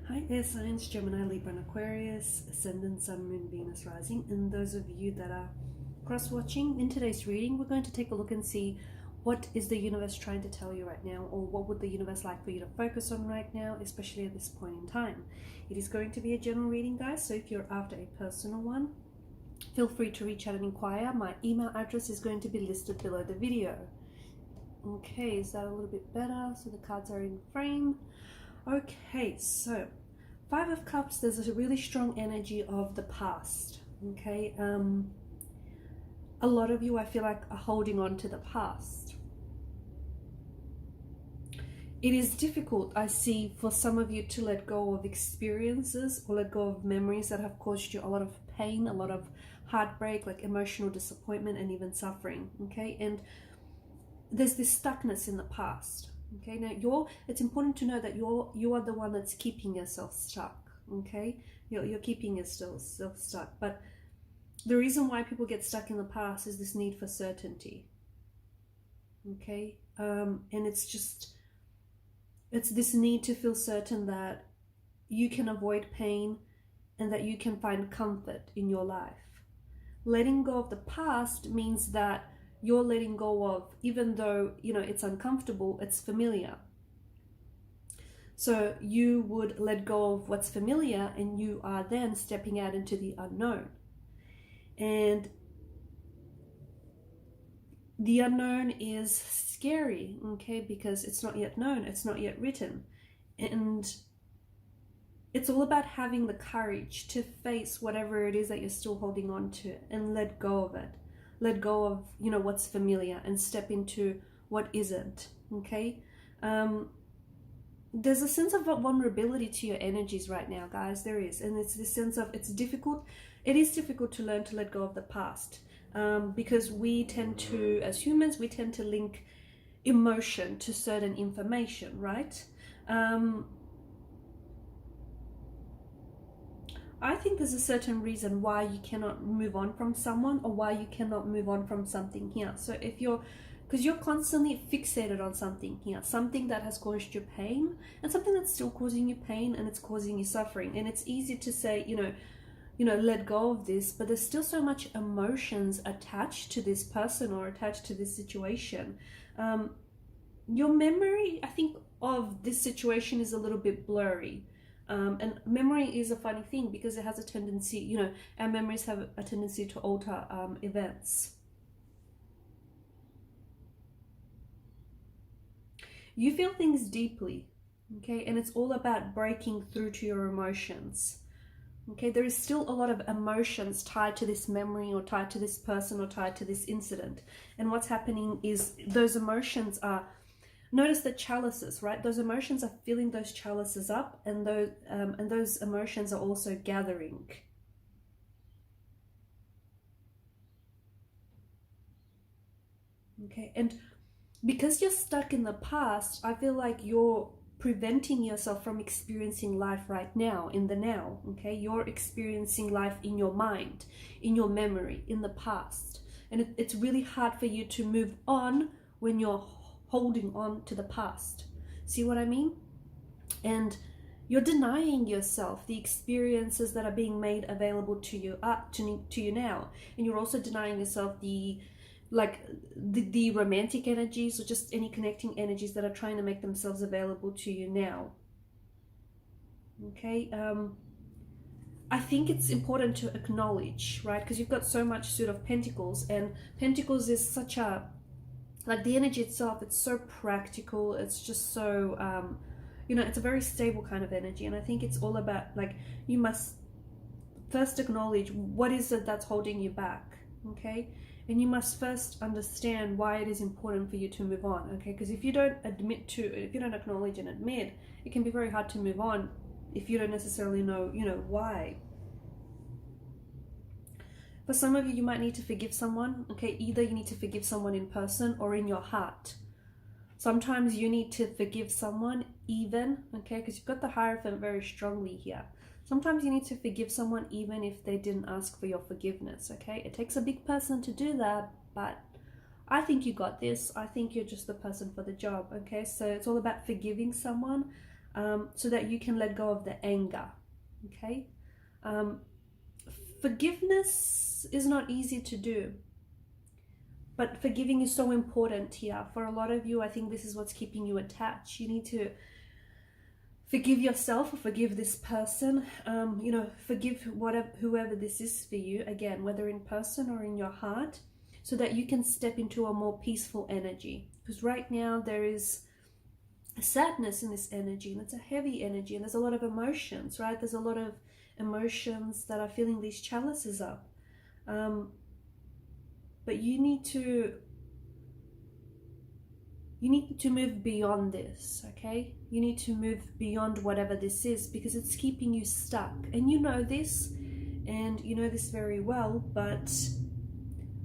Hi, air signs, Gemini, Libra, and Aquarius, Ascendant, Sun, Moon, Venus, Rising. And those of you that are cross-watching, in today's reading, we're going to take a look and see what is the universe trying to tell you right now, or what would the universe like for you to focus on right now, especially at this point in time. It is going to be a general reading, guys, so if you're after a personal one, feel free to reach out and inquire. My email address is going to be listed below the video. Okay, is that a little bit better? So the cards are in frame. Okay, so Five of Cups, there's a really strong energy of the past. Okay, a lot of you, I feel like, are holding on to the past. It is difficult, I see, for some of you to let go of experiences or let go of memories that have caused you a lot of pain, a lot of heartbreak, like emotional disappointment and even suffering. Okay, and there's this stuckness in the past. Okay, now it's important to know that you are the one that's keeping yourself stuck. Okay, you're keeping yourself stuck. But the reason why people get stuck in the past is this need for certainty. Okay, and it's this need to feel certain that you can avoid pain and that you can find comfort in your life. Letting go of the past means that you're letting go of, even though, you know, it's uncomfortable, it's familiar. So you would let go of what's familiar and you are then stepping out into the unknown. And the unknown is scary, okay, because it's not yet known, it's not yet written. And it's all about having the courage to face whatever it is that you're still holding on to and let go of it. Let go of, you know, what's familiar and step into what isn't. Okay, there's a sense of vulnerability to your energies right now, guys. There is, and it's this sense of it's difficult. It is difficult to learn to let go of the past, because we tend to, as humans, we tend to link emotion to certain information, right? I think there's a certain reason why you cannot move on from someone, or why you cannot move on from something here. So because you're constantly fixated on something here, something that has caused you pain, and something that's still causing you pain, and it's causing you suffering. And it's easy to say, you know, let go of this, but there's still so much emotions attached to this person or attached to this situation. Your memory, I think, of this situation is a little bit blurry. And memory is a funny thing because it has a tendency, you know, our memories have a tendency to alter events. You feel things deeply, okay, and it's all about breaking through to your emotions. Okay, there is still a lot of emotions tied to this memory or tied to this person or tied to this incident. And what's happening is those emotions are, notice the chalices, right? Those emotions are filling those chalices up, and those emotions are also gathering. Okay, and because you're stuck in the past, I feel like you're preventing yourself from experiencing life right now, in the now. Okay, you're experiencing life in your mind, in your memory, in the past, and it's really hard for you to move on when you're holding on to the past. See what I mean? And you're denying yourself the experiences that are being made available to you to you now, and you're also denying yourself the romantic energies, or just any connecting energies that are trying to make themselves available to you now. Okay, I think it's important to acknowledge, right, because you've got so much Suit of Pentacles, and Pentacles is such a, like, the energy itself, it's so practical, it's just so, you know, it's a very stable kind of energy. And I think it's all about, like, you must first acknowledge what is it that's holding you back, okay? And you must first understand why it is important for you to move on, okay? Because if you don't acknowledge and admit, it can be very hard to move on if you don't necessarily know, you know, why. For some of you, you might need to forgive someone, okay? Either you need to forgive someone in person or in your heart. Sometimes you need to forgive someone even, okay? Because you've got the Hierophant very strongly here. Sometimes you need to forgive someone even if they didn't ask for your forgiveness, okay? It takes a big person to do that, but I think you got this. I think you're just the person for the job, okay? So it's all about forgiving someone. so that you can let go of the anger. Okay, forgiveness is not easy to do, but forgiving is so important here. For a lot of you, I think this is what's keeping you attached. You need to forgive yourself or forgive this person. You know, forgive whoever this is for you, again, whether in person or in your heart, so that you can step into a more peaceful energy. Because right now there is a sadness in this energy, and it's a heavy energy, and there's a lot of emotions, right? There's a lot of emotions that are filling these chalices up. But you need to move beyond this, okay? You need to move beyond whatever this is, because it's keeping you stuck. And you know this, and you know this very well, but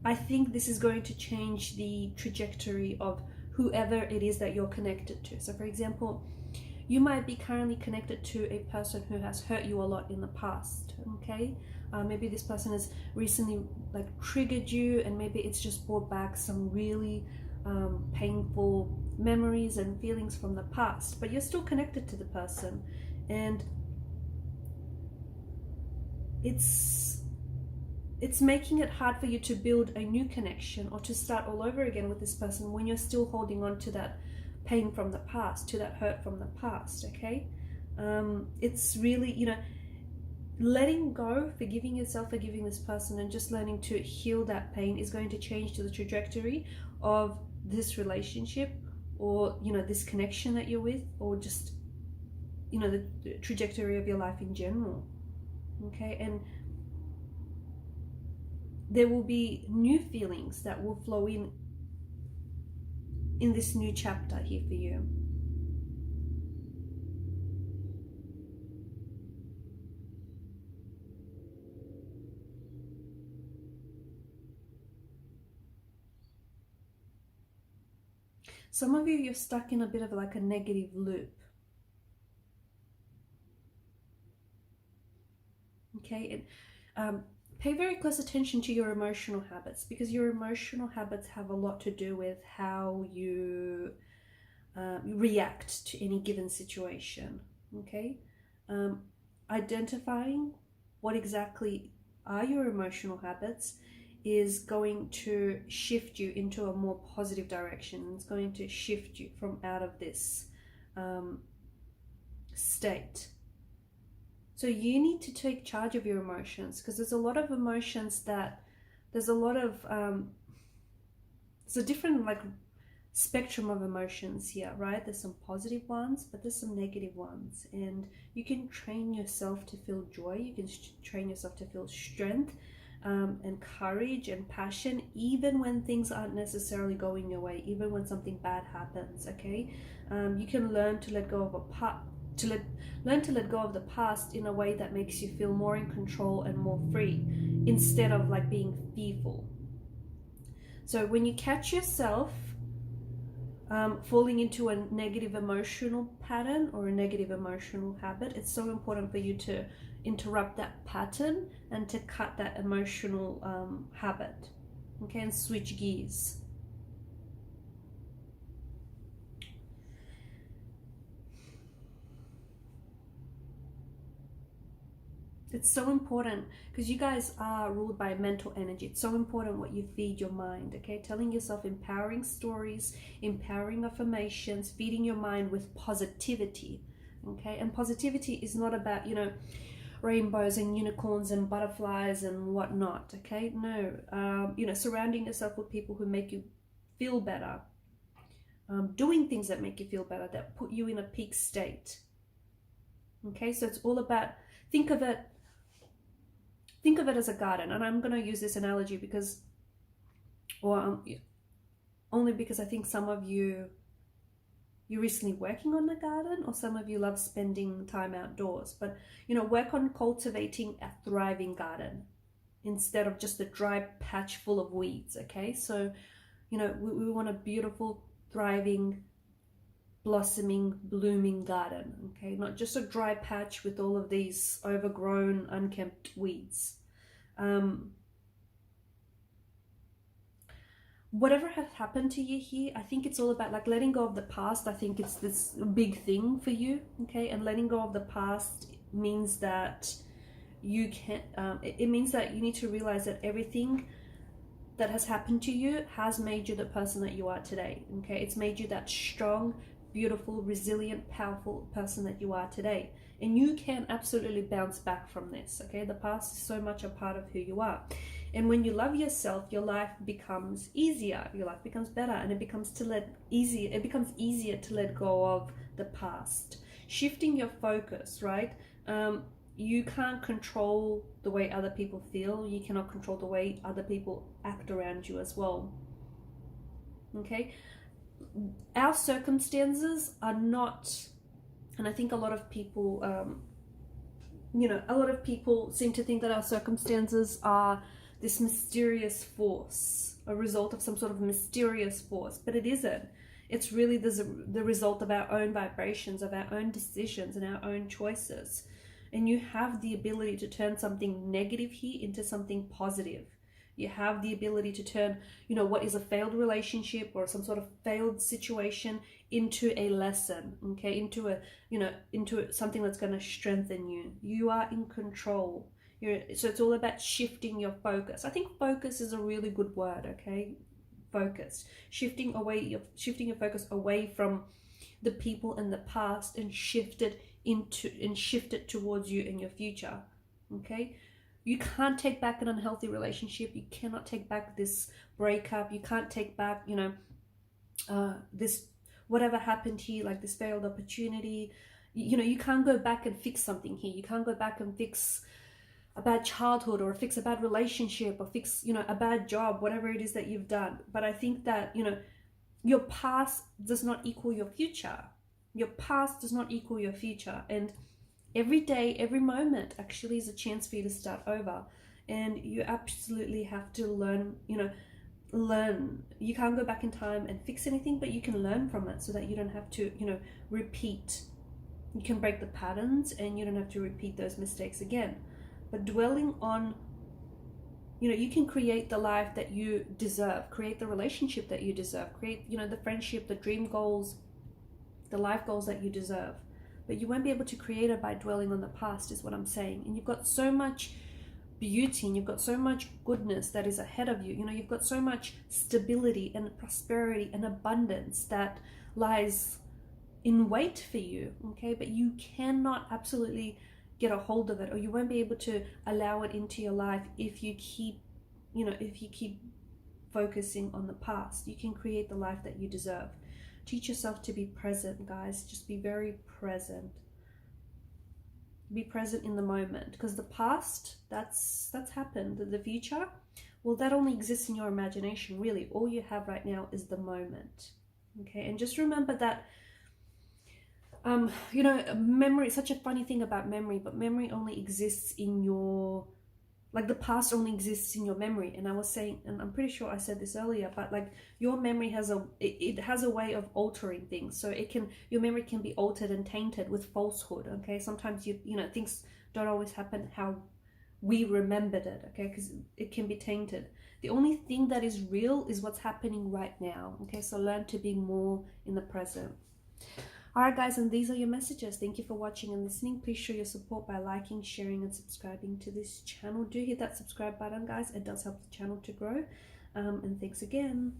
I think this is going to change the trajectory of whoever it is that you're connected to. So for example, you might be currently connected to a person who has hurt you a lot in the past, okay? Maybe this person has recently like triggered you, and maybe it's just brought back some really painful memories and feelings from the past, but you're still connected to the person, and it's making it hard for you to build a new connection or to start all over again with this person when you're still holding on to that pain from the past, to that hurt from the past, okay? It's really, you know, letting go, forgiving yourself, forgiving this person, and just learning to heal that pain is going to change to the trajectory of this relationship, or, you know, this connection that you're with, or just, you know, the trajectory of your life in general, okay? And there will be new feelings that will flow in this new chapter here for you. Some of you, you're stuck in a bit of like a negative loop. Okay, and pay very close attention to your emotional habits, because your emotional habits have a lot to do with how you react to any given situation. Okay, identifying what exactly are your emotional habits is going to shift you into a more positive direction. It's going to shift you from out of this state. So you need to take charge of your emotions, because there's a lot of emotions that there's a different like spectrum of emotions here, right? There's some positive ones, but there's some negative ones, and you can train yourself to feel joy. You can train yourself to feel strength and courage and passion, even when things aren't necessarily going your way, even when something bad happens, okay? You can learn to let go of learn to let go of the past in a way that makes you feel more in control and more free, instead of like being fearful. So when you catch yourself falling into a negative emotional pattern or a negative emotional habit, it's so important for you to interrupt that pattern and to cut that emotional habit, okay, and switch gears. It's so important, because you guys are ruled by mental energy. It's so important what you feed your mind, okay? Telling yourself empowering stories, empowering affirmations, feeding your mind with positivity, okay? And positivity is not about, you know, rainbows and unicorns and butterflies and whatnot, okay? No, you know, surrounding yourself with people who make you feel better, doing things that make you feel better, that put you in a peak state, okay? So it's all about, think of it as a garden. And I'm going to use this analogy because, only because I think some of you're recently working on the garden, or some of you love spending time outdoors. But, you know, work on cultivating a thriving garden instead of just a dry patch full of weeds, okay? So, you know, we want a beautiful, thriving, blossoming, blooming garden, okay? Not just a dry patch with all of these overgrown, unkempt weeds. whatever has happened to you here, I think it's all about like letting go of the past. I think it's this big thing for you, okay? And letting go of the past means that you can't, it means that you need to realize that everything that has happened to you has made you the person that you are today, okay? It's made you that strong, beautiful, resilient, powerful person that you are today. And you can absolutely bounce back from this, okay? The past is so much a part of who you are. And when you love yourself, your life becomes easier, your life becomes better, and it becomes easier to let go of the past. Shifting your focus, right? You can't control the way other people feel. You cannot control the way other people act around you as well. Okay? Our circumstances are not, and I think a lot of people, a lot of people seem to think that our circumstances are this mysterious force, a result of some sort of mysterious force, but it isn't. It's really the result of our own vibrations, of our own decisions and our own choices. And you have the ability to turn something negative here into something positive. You have the ability to turn, what is a failed relationship or some sort of failed situation into a lesson, okay? Into something that's going to strengthen you. You are in control. So it's all about shifting your focus. I think focus is a really good word, okay? Focus. Shifting your focus away from the people in the past and shift it towards you and your future, okay? You can't take back an unhealthy relationship. You cannot take back this breakup. You can't take back, this whatever happened here, like this failed opportunity. You can't go back and fix something here. You can't go back and fix a bad childhood or fix a bad relationship or fix, a bad job, whatever it is that you've done. But I think that, your past does not equal your future. Your past does not equal your future. And every day, every moment actually is a chance for you to start over. And you absolutely have to learn. You can't go back in time and fix anything, but you can learn from it so that you don't have to, repeat. You can break the patterns and you don't have to repeat those mistakes again. But dwelling on, you can create the life that you deserve, create the relationship that you deserve, create, the friendship, the dream goals, the life goals that you deserve. But you won't be able to create it by dwelling on the past, is what I'm saying. And you've got so much beauty and you've got so much goodness that is ahead of you. You've got so much stability and prosperity and abundance that lies in wait for you, okay? But you cannot absolutely get a hold of it, or you won't be able to allow it into your life if you keep focusing on the past. You can create the life that you deserve. Teach yourself to be present, guys. Just be very present. Be present in the moment, because the past, that's happened. The future, well, that only exists in your imagination, really. All you have right now is the moment, okay? And just remember that memory, such a funny thing about memory, but memory only exists in your, like the past only exists in your memory. And I was saying, and I'm pretty sure I said this earlier, but like your memory has a way of altering things. So your memory can be altered and tainted with falsehood, okay? Sometimes things don't always happen how we remembered it, okay? Because it can be tainted. The only thing that is real is what's happening right now, okay? So learn to be more in the present. Alright guys, and these are your messages. Thank you for watching and listening. Please show your support by liking, sharing and subscribing to this channel. Do hit that subscribe button, guys. It does help the channel to grow. And thanks again.